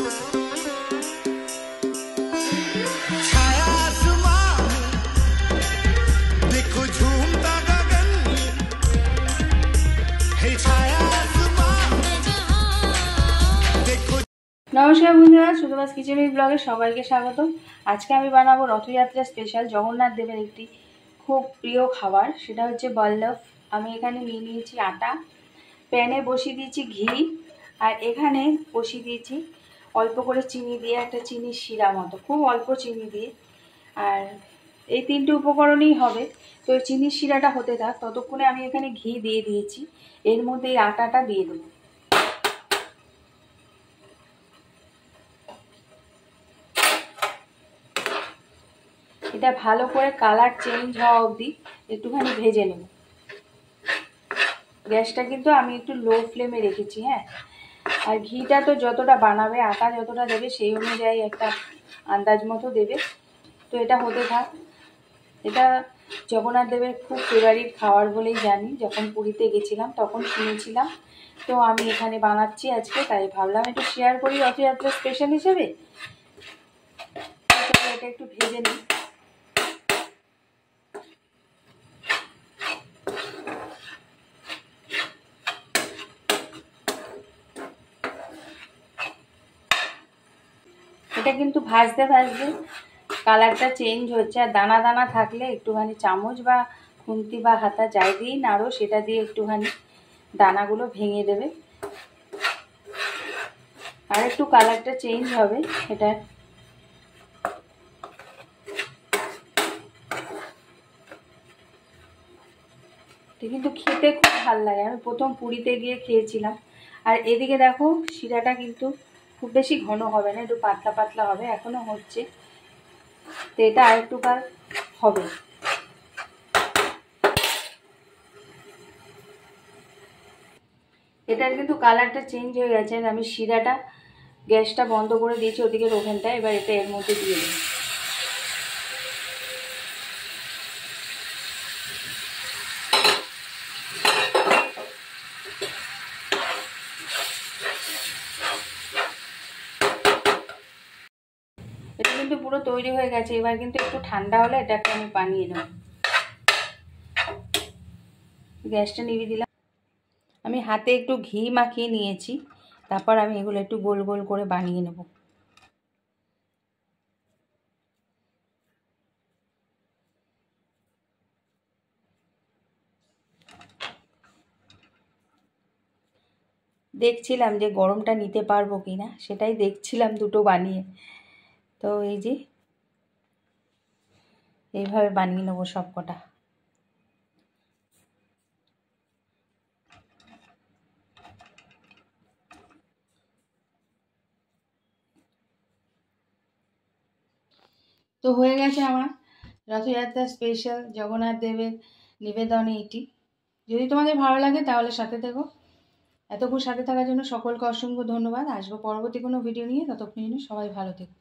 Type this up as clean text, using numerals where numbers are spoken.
নমস্কার বন্ধুরা, Sutapa's kitchen with ব্লগে সবাইকে স্বাগত। আজকে আমি বানাবো রথযাত্রা স্পেশাল জগন্নাথ দেবের একটি খুব প্রিয় খাবার, সেটা হচ্ছে বল্লভ। আমি এখানে নিয়ে নিয়েছি আটা, প্যানে বসিয়ে দিয়েছি ঘি, আর এখানে বসিয়ে দিয়েছি অল্প করে চিনি দিয়ে একটা চিনির শিরা মতো, খুব অল্প চিনি দিয়ে। আর এই তিনটে উপকরণই হবে। তো এই চিনির শিরাটা হতে থাক, ততক্ষণে আমি এখানে ঘি দিয়ে দিয়েছি, এর মধ্যে এই আটাটা দিয়ে দেবো। এটা ভালো করে কালার চেঞ্জ হওয়া অবধি একটুখানি ভেজে নেব। গ্যাসটা কিন্তু আমি একটু লো ফ্লেমে রেখেছি, হ্যাঁ। আর ঘিটা তো যতটা বানাবে, আটা যতটা দেবে সেই অনুযায়ী একটা আন্দাজ মতো দেবে। তো এটা হতে থাক। এটা জগন্নাথ দেবের খুব ফেভারিট খাবার বলেই জানি, যখন পুরীতে গেছিলাম তখন শুনেছিলাম। তো আমি এখানে বানাচ্ছি আজকে, তাই ভাবলাম একটু শেয়ার করি রথযাত্রা স্পেশাল হিসেবে। এটা একটু ভেজে নিই। এটা কিন্তু ভাজতে ভাজতে কালারটা চেঞ্জ হচ্ছে, আর দানা দানা থাকলে একটুখানি চামচ বা খুন্তি বা হাতা যাই দিই নাড়ো, সেটা দিয়ে একটুখানি দানাগুলো ভেঙে দেবে, আর একটু কালারটা চেঞ্জ হবে এটা। কিন্তু খেতে খুব ভালো লাগে, আমি প্রথম পুরীতে গিয়ে খেয়েছিলাম। আর এদিকে দেখো শিরাটা কিন্তু খুব বেশি ঘন হবে না, একটু পাতলা পাতলা হবে, এখনো হচ্ছে। তো এটা আর একটু কাল হবে। এটার কিন্তু কালারটা চেঞ্জ হয়ে গেছে। আমি শিরাটা গ্যাসটা বন্ধ করে দিয়েছি ওদিকের ওভেনটা, এবার এটা এর মধ্যে দিয়ে দেবো। এটা কিন্তু পুরো তৈরি হয়ে গেছে, এবার কিন্তু একটু ঠান্ডা হলে এটাকে আমি বানিয়ে নেব। গ্যাসটা নিভিয়ে দিলাম। আমি হাতে একটু ঘি মাখিয়ে নিয়েছি, তারপর আমি এগুলো একটু গোল গোল করে বানিয়ে নেব। দেখছিলাম যে গরমটা নিতে পারবো কি না, সেটাই দেখছিলাম দুটো বানিয়ে। তো এই যে এইভাবে বানিয়ে নেবো সব কটা। তো হয়ে গেছে আমার রথযাত্রা স্পেশাল জগন্নাথ দেবের নিবেদনে এটি। যদি তোমাদের ভালো লাগে তাহলে সাথে থেকো। এতক্ষণ সাথে থাকার জন্য সকলকে অসংখ্য ধন্যবাদ। আসবো পরবর্তী কোনো ভিডিও নিয়ে, ততক্ষণ সবাই ভালো থেকো।